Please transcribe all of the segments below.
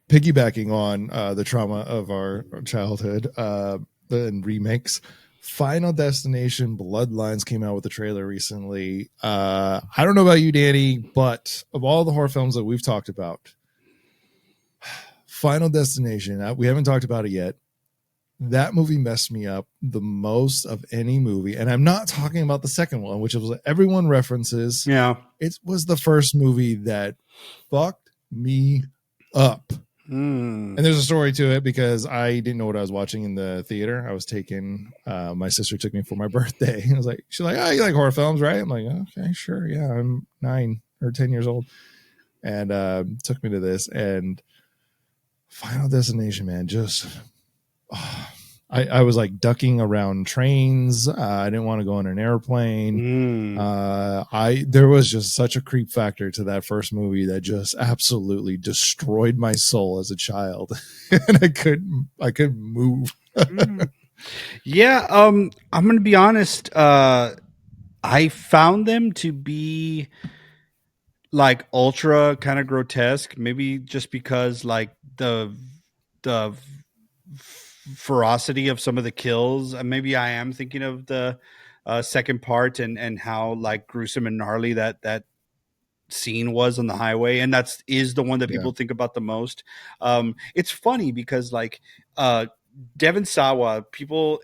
Piggybacking on the trauma of our childhood and remakes, Final Destination Bloodlines came out with a trailer recently. I don't know about you, Danny, but of all the horror films that we've talked about, Final Destination, we haven't talked about it yet. That movie messed me up the most of any movie. And I'm not talking about the second one, which was everyone references. Yeah. It was the first movie that fucked me up. And there's a story to it because I didn't know what I was watching in the theater. I was taken, my sister took me for my birthday. I was like, she's like, oh, you like horror films, right? I'm like, okay, sure. Yeah, I'm 9 or 10 years old. And took me to this. And Final Destination, man, just... I was like ducking around trains. I didn't want to go on an airplane. There was just such a creep factor to that first movie that just absolutely destroyed my soul as a child, and I couldn't move. Yeah, I'm gonna be honest. I found them to be like ultra kind of grotesque, maybe just because like the ferocity of some of the kills. Maybe I am thinking of the second part and how like gruesome and gnarly that scene was on the highway, and that's is the one that people think about the most. It's funny because like Devon Sawa, people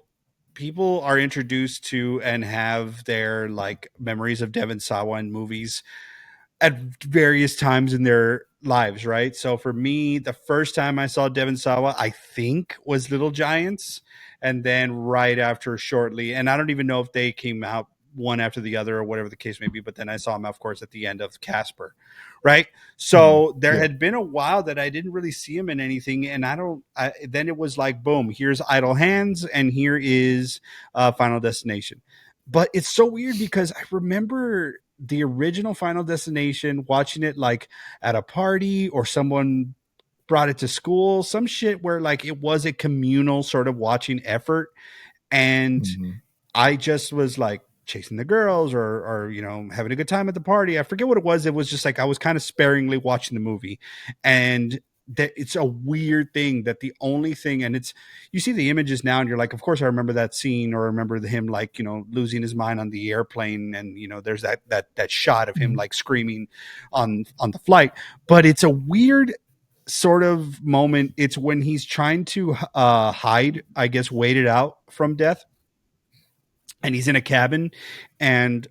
are introduced to and have their like memories of Devon Sawa in movies at various times in their lives, right? So for me, the first time I saw Devon Sawa, I think was Little Giants, and then right after shortly, and I don't even know if they came out one after the other or whatever the case may be, but then I saw him, of course, at the end of Casper, right? So there had been a while that I didn't really see him in anything, and then it was like, boom, here's Idle Hands, and here is Final Destination. But it's so weird because I remember the original Final Destination, watching it like at a party or someone brought it to school, some shit where like it was a communal sort of watching effort. And I just was like chasing the girls or, you know, having a good time at the party. I forget what it was. It was just like, I was kind of sparingly watching the movie, and that it's a weird thing that the only thing, and it's, you see the images now and you're like, of course I remember that scene, or remember him like, you know, losing his mind on the airplane, and you know there's that shot of him like screaming on the flight. But it's a weird sort of moment. It's when he's trying to hide, I guess, wait it out from death, and he's in a cabin, and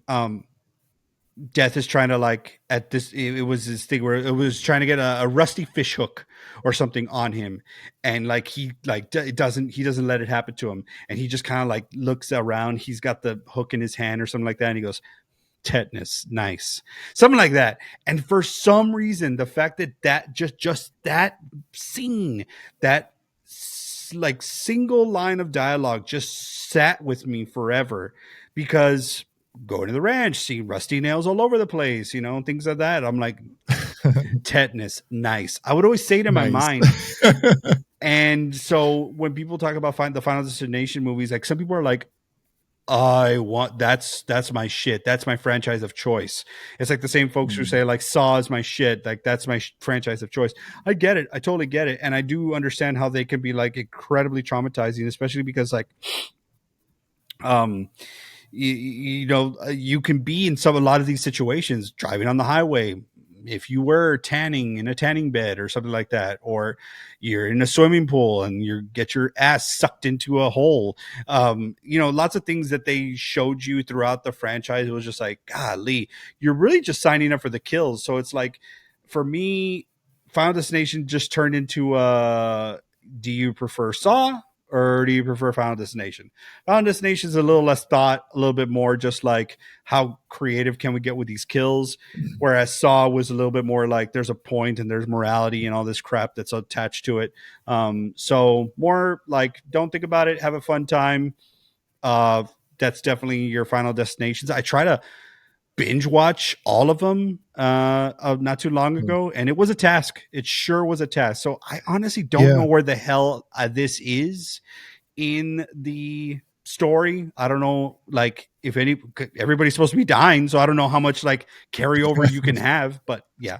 Death is trying to like at this, it was this thing where it was trying to get a rusty fish hook or something on him, and like he doesn't let it happen to him, and he just kind of like looks around, he's got the hook in his hand or something like that, and he goes, tetanus, nice, something like that. And for some reason, the fact that just that scene, that like single line of dialogue just sat with me forever, because going to the ranch, see rusty nails all over the place, you know, things like that. I'm like, tetanus, nice. I would always say it in my mind. And so when people talk about the Final Destination movies, like some people are like, I want, that's my shit. That's my franchise of choice. It's like the same folks who say like Saw is my shit. Like that's my franchise of choice. I get it. I totally get it. And I do understand how they can be like incredibly traumatizing, especially because like, you know, you can be in a lot of these situations driving on the highway. If you were tanning in a tanning bed or something like that, or you're in a swimming pool and you get your ass sucked into a hole, you know, lots of things that they showed you throughout the franchise. It was just like, golly, you're really just signing up for the kills. So it's like, for me, Final Destination just turned into do you prefer Saw or do you prefer Final Destination? Final Destination is a little less thought, a little bit more just like how creative can we get with these kills, whereas Saw was a little bit more like there's a point and there's morality and all this crap that's attached to it. So more like don't think about it, have a fun time. That's definitely your Final Destinations. I try to binge watch all of them not too long ago, and it was a task. It sure was a task. So I honestly don't know where the hell this is in the story. I don't know, like if everybody's supposed to be dying, so I don't know how much like carryover you can have. But yeah,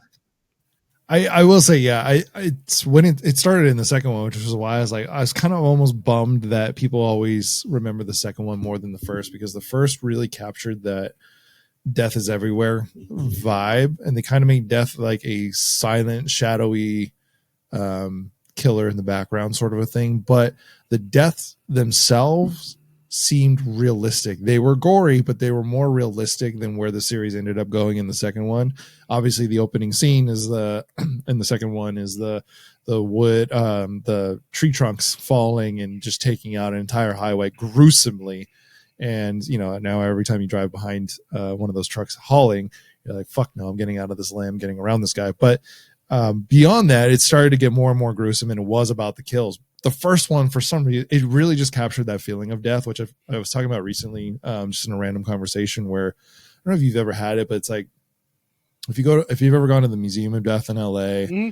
I will say, yeah, it's when it started in the second one, which was why I was kind of almost bummed that people always remember the second one more than the first, because the first really captured that death is everywhere vibe, and they kind of made death like a silent, shadowy killer in the background sort of a thing. But the deaths themselves seemed realistic. They were gory, but they were more realistic than where the series ended up going in the second one. Obviously, the opening scene is in the second one is the wood, the tree trunks falling and just taking out an entire highway gruesomely. And now every time you drive behind one of those trucks hauling, you're like, fuck no, I'm getting out of this lane, I'm getting around this guy. But beyond that, it started to get more and more gruesome, and it was about the kills. The first one, for some reason, it really just captured that feeling of death, which I was talking about recently, just in a random conversation where, I don't know if you've ever had it, but it's like, if you've ever gone to the Museum of Death in LA,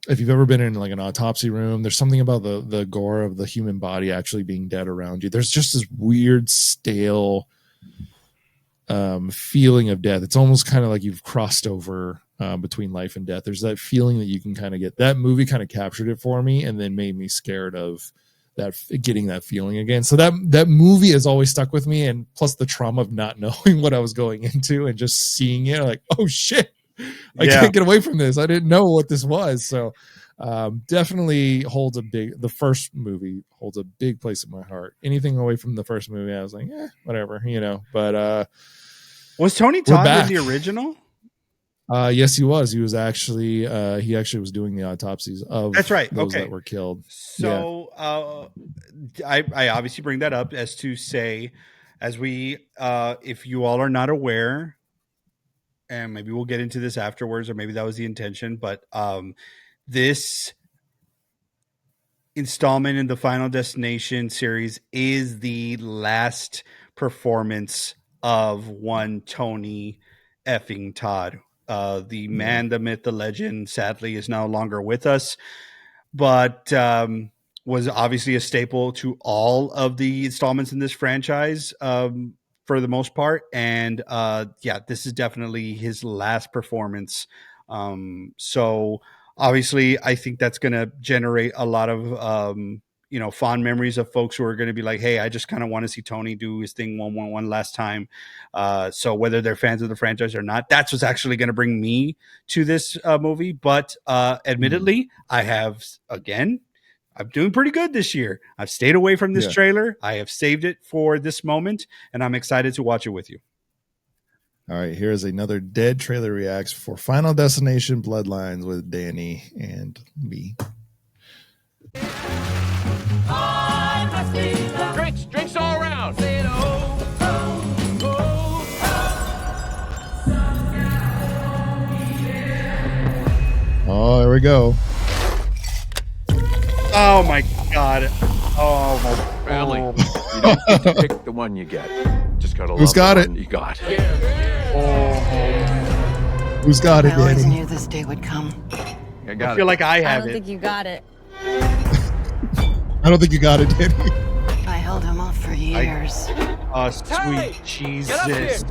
if you've ever been in like an autopsy room, there's something about the gore of the human body actually being dead around you. There's just this weird, stale feeling of death. It's almost kind of like you've crossed over between life and death. There's that feeling that you can kind of get. That movie kind of captured it for me, and then made me scared of that, getting that feeling again. So that movie has always stuck with me, and plus the trauma of not knowing what I was going into and just seeing it, like, oh shit, I can't get away from this. I didn't know what this was. So definitely the first movie holds a big place in my heart. Anything away from the first movie, I was like, whatever, but was Tony Todd in the original? Yes, he was. He was actually he was doing the autopsies of those that were killed. So I obviously bring that up as to say, as we if you all are not aware, and maybe we'll get into this afterwards, or maybe that was the intention, but this installment in the Final Destination series is the last performance of one Tony effing Todd. The man, the myth, the legend, sadly, is no longer with us, but was obviously a staple to all of the installments in this franchise for the most part. And this is definitely his last performance. So obviously, I think that's going to generate a lot of fond memories of folks who are going to be like, hey, I just kind of want to see Tony do his thing one last time. So whether they're fans of the franchise or not, that's what's actually going to bring me to this movie. But admittedly, I'm doing pretty good this year. I've stayed away from this trailer. I have saved it for this moment, and I'm excited to watch it with you. All right, here's another Dead trailer reacts for Final Destination Bloodlines with Danny and me. Drinks all around. Oh, there we go. Oh my God. Oh my Family. You don't get to pick the one you get. Just gotta love Who's got it? You got. Who's got it, I always Danny? knew this day would come. I feel like I have I don't think you got it. I don't think you got it, Danny. I held him off for years. Sweet Jesus.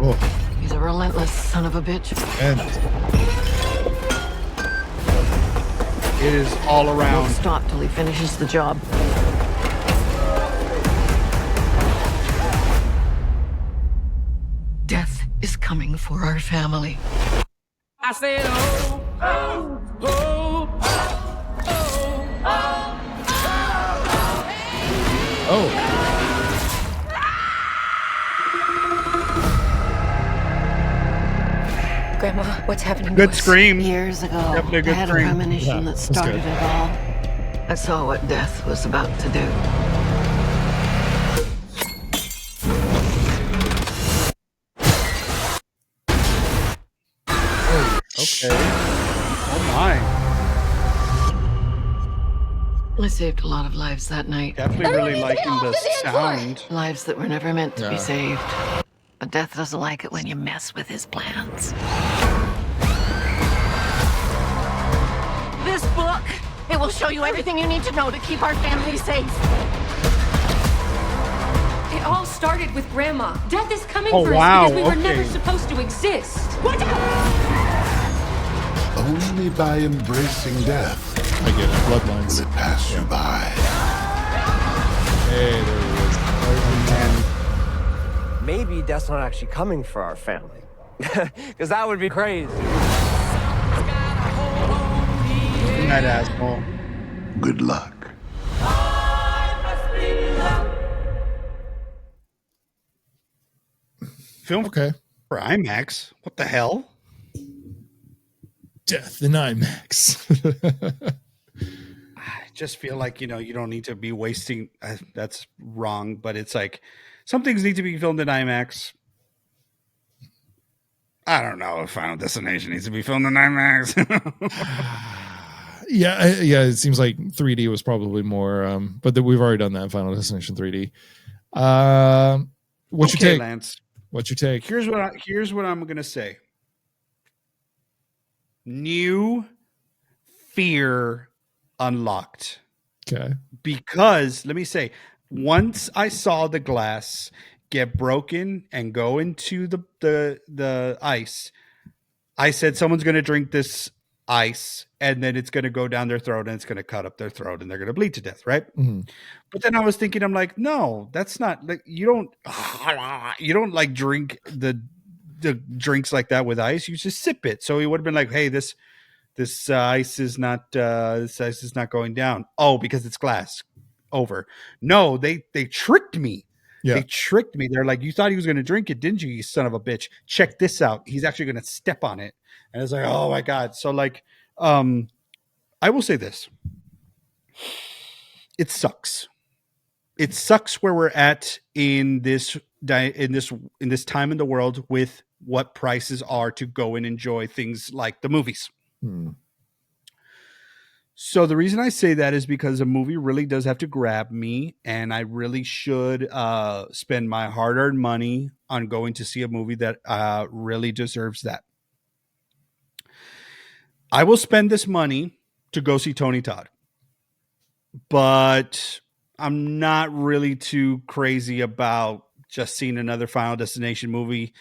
Oh, He's a relentless son of a bitch. and It is all Won't around. stop till he finishes the job. Death is coming for our family. I said, oh, oh, oh, oh, Grandma, what's happening? Good to us? scream. Years ago, Definitely a good I had scream. a premonition Yeah, that that's started good. it all. I saw what death was about to do. Okay. Oh my. I saved a lot of lives that night. Definitely really liking the sound. Lives that were never meant to Yeah. be saved. But death doesn't like it when you mess with his plans. This book, it will show you everything you need to know to keep our family safe. It all started with Grandma. Death is coming Oh, for us wow, because we were okay. never supposed to exist. Watch out! Only by embracing death I get it. Bloodlines. will it pass you by. Hey, there he is. Maybe death's not actually coming for our family. Because that would be crazy. That asshole. Good luck. Film Okay. for IMAX. What the hell? Death in IMAX. I just feel like, you don't need to be wasting. That's wrong, but it's like some things need to be filmed in IMAX. I don't know if Final Destination needs to be filmed in IMAX. Yeah, it seems like 3D was probably more, but we've already done that in Final Destination 3D. What's your take, Lance? What's your take? Here's what I'm gonna say. New fear unlocked. Okay. Because let me say, once I saw the glass get broken and go into the ice, I said someone's gonna drink this ice and then it's going to go down their throat and it's going to cut up their throat and they're going to bleed to death, right? Mm-hmm. But then I was thinking, I'm like, no, that's not like you don't like drink the drinks like that with ice. You just sip it. So he would have been like, hey, this ice is not going down. Oh, because it's glass. Over. No, they tricked me. Yeah. They tricked me. They're like, you thought he was going to drink it, didn't you, you son of a bitch? Check this out. He's actually going to step on it. And it's like, oh my God. So like, I will say this. It sucks. It sucks where we're at in this time in the world with what prices are to go and enjoy things like the movies. So the reason I say that is because a movie really does have to grab me, and I really should spend my hard-earned money on going to see a movie that really deserves that. I will spend this money to go see Tony Todd, but I'm not really too crazy about just seeing another Final Destination movie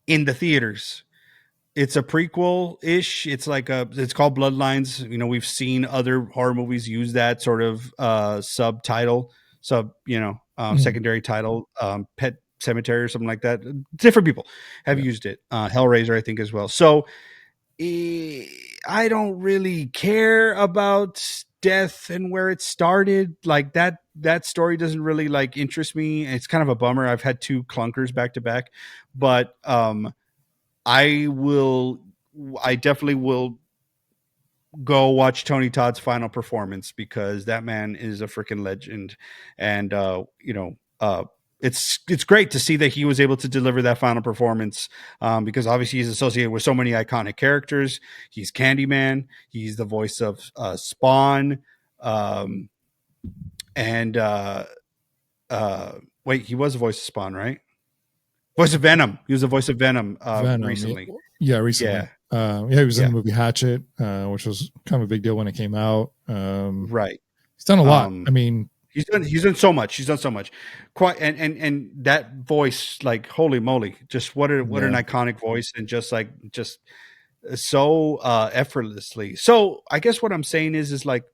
in the theaters. It's a prequel-ish. It's called Bloodlines. You know, we've seen other horror movies use that sort of secondary title, Pet Cemetery or something like that. Different people have used it. Hellraiser, I think, as well. So I don't really care about death and where it started. Like that story doesn't really like interest me. It's kind of a bummer. I've had two clunkers back to back, but I definitely will go watch Tony Todd's final performance because that man is a freaking legend. And, it's great to see that he was able to deliver that final performance because obviously he's associated with so many iconic characters. He's Candyman. He's the voice of Spawn. Wait, he was the voice of Spawn, right? Voice of Venom. He was the voice of Venom recently. Yeah, recently. Yeah. He was in the movie Hatchet, which was kind of a big deal when it came out. Right. He's done a lot. I mean, he's done so much. He's done so much. Quite and that voice, like, holy moly, just what an iconic voice, and just so effortlessly. So I guess what I'm saying is like,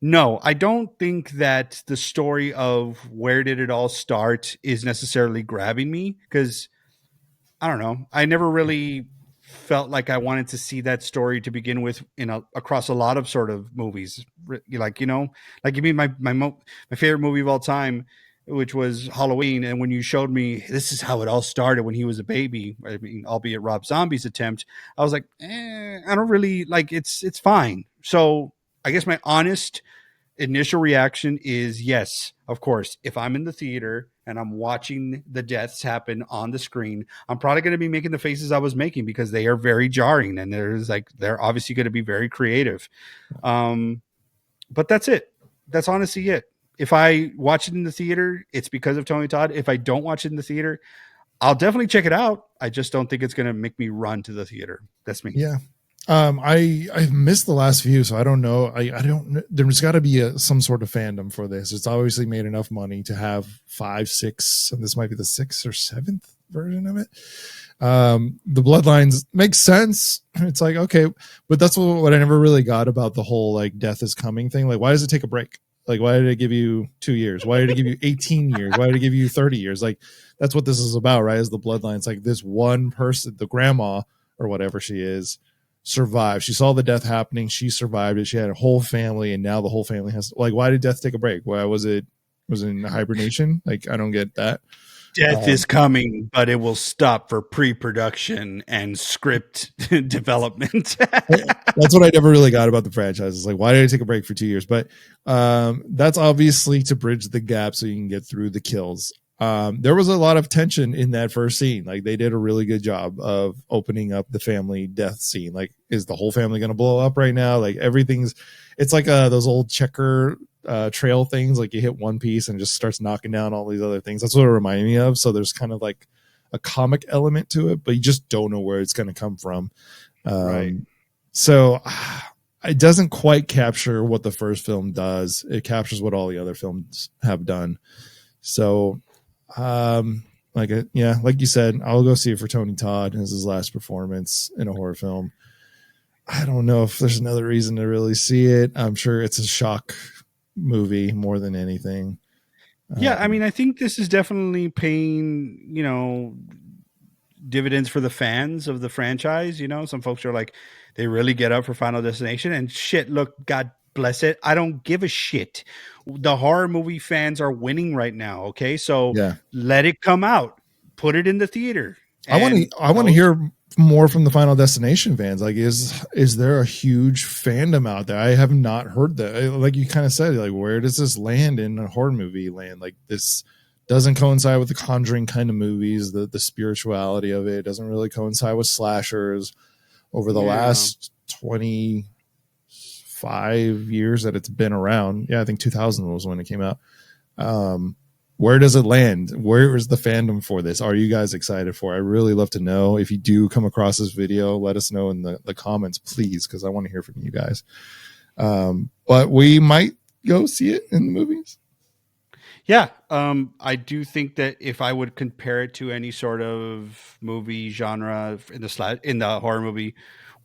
no, I don't think that the story of where did it all start is necessarily grabbing me because I don't know. I never really felt like I wanted to see that story to begin with across a lot of sort of movies. Like, you mean my favorite movie of all time, which was Halloween. And when you showed me this is how it all started when he was a baby, I mean, albeit Rob Zombie's attempt, I was like, I don't really like it's fine. So I guess my honest initial reaction is yes, of course. If I'm in the theater and I'm watching the deaths happen on the screen, I'm probably going to be making the faces I was making because they are very jarring and they're obviously going to be very creative. But that's it. That's honestly it. If I watch it in the theater, it's because of Tony Todd. If I don't watch it in the theater, I'll definitely check it out. I just don't think it's going to make me run to the theater. That's me. Yeah. I've missed the last few, so I don't know. I don't. There's got to be some sort of fandom for this. It's obviously made enough money to have 5, 6, and this might be the 6th or 7th version of it. The Bloodlines makes sense. It's like, okay, but that's what I never really got about the whole like death is coming thing. Like, why does it take a break? Like, why did it give you 2 years? Why did it give you 18 years? Why did it give you 30 years? Like, that's what this is about, right? Is the Bloodlines. Like, this one person, the grandma or whatever she is, survived. She saw the death happening. She survived it. She had a whole family, and now the whole family has, like, why did death take a break? Why was it in hibernation? Like, I don't get that. Death is coming, but it will stop for pre-production and script development. That's what I never really got about the franchise. It's like, why did I take a break for 2 years? But that's obviously to bridge the gap so you can get through the kills. There was a lot of tension in that first scene. Like, they did a really good job of opening up the family death scene. Like, is the whole family going to blow up right now? Like, it's like those old checker trail things. Like, you hit one piece and it just starts knocking down all these other things. That's what it reminded me of. So there's kind of like a comic element to it, but you just don't know where it's going to come from. Right. So it doesn't quite capture what the first film does. It captures what all the other films have done. So, like you said, I'll go see it for Tony Todd as his last performance in a horror film. I don't know if there's another reason to really see it. I'm sure it's a shock movie more than anything. Yeah, I mean, I think this is definitely paying, dividends for the fans of the franchise. Some folks are like, they really get up for Final Destination, and shit, look, God bless it, I don't give a shit. The horror movie fans are winning right now. Okay, so let it come out, put it in the theater. I want to hear more from the Final Destination fans. Like, is there a huge fandom out there? I have not heard that. Like you kind of said, like, where does this land in a horror movie land? Like, this doesn't coincide with the Conjuring kind of movies. The spirituality of it doesn't really coincide with slashers. Over the last 25 years that it's been around, I think 2000 was when it came out. Where does it land? Where is the fandom for this? Are you guys excited for it? I really love to know. If you do come across this video, let us know in the comments, please, because I want to hear from you guys. But we might go see it in the movies. Yeah, I do think that if I would compare it to any sort of movie genre in the horror movie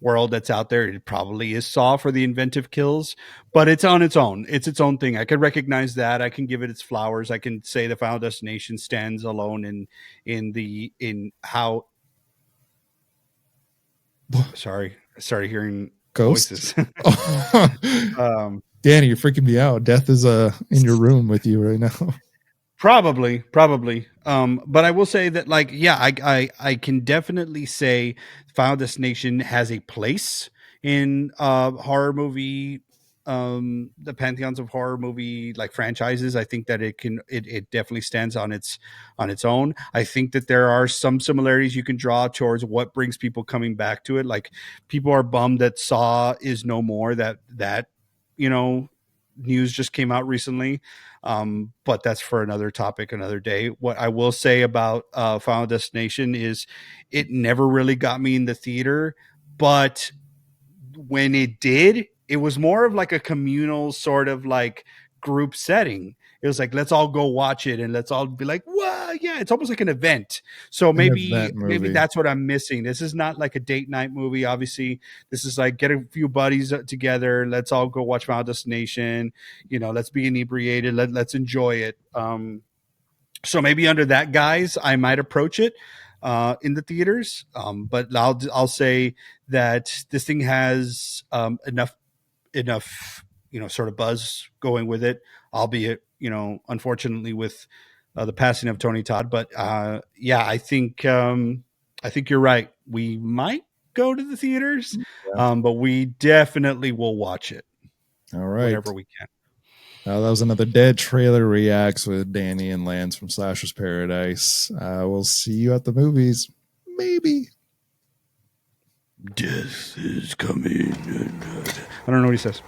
world that's out there, it probably is Saw for the inventive kills, but it's on its own. It's its own thing. I can recognize that. I can give it its flowers. I can say the Final Destination stands alone in how. Sorry, I started hearing ghosts. Voices. Danny, you're freaking me out. Death is in your room with you right now. Probably. But I will say that, like, I can definitely say Final Destination has a place in horror movie, the pantheons of horror movie like franchises. I think that it definitely stands on its own. I think that there are some similarities you can draw towards what brings people coming back to it. Like, people are bummed that Saw is no more, that news just came out recently. But that's for another topic, another day. What I will say about Final Destination is it never really got me in the theater, but when it did, it was more of like a communal sort of like group setting. It was like, let's all go watch it and let's all be like, wow, yeah, it's almost like an event. So maybe that's what I'm missing. This is not like a date night movie. Obviously, this is like, get a few buddies together. Let's all go watch Final Destination. Let's be inebriated. Let's enjoy it. So maybe under that guise, I might approach it in the theaters. But I'll say that this thing has enough sort of buzz going with it, albeit unfortunately with the passing of Tony Todd. But I think you're right. We might go to the theaters, but we definitely will watch it. All right, whenever we can. That was another Dead trailer reacts with Danny and Lance from Slasher's Paradise. We'll see you at the movies, maybe. Death is coming. I don't know what he says.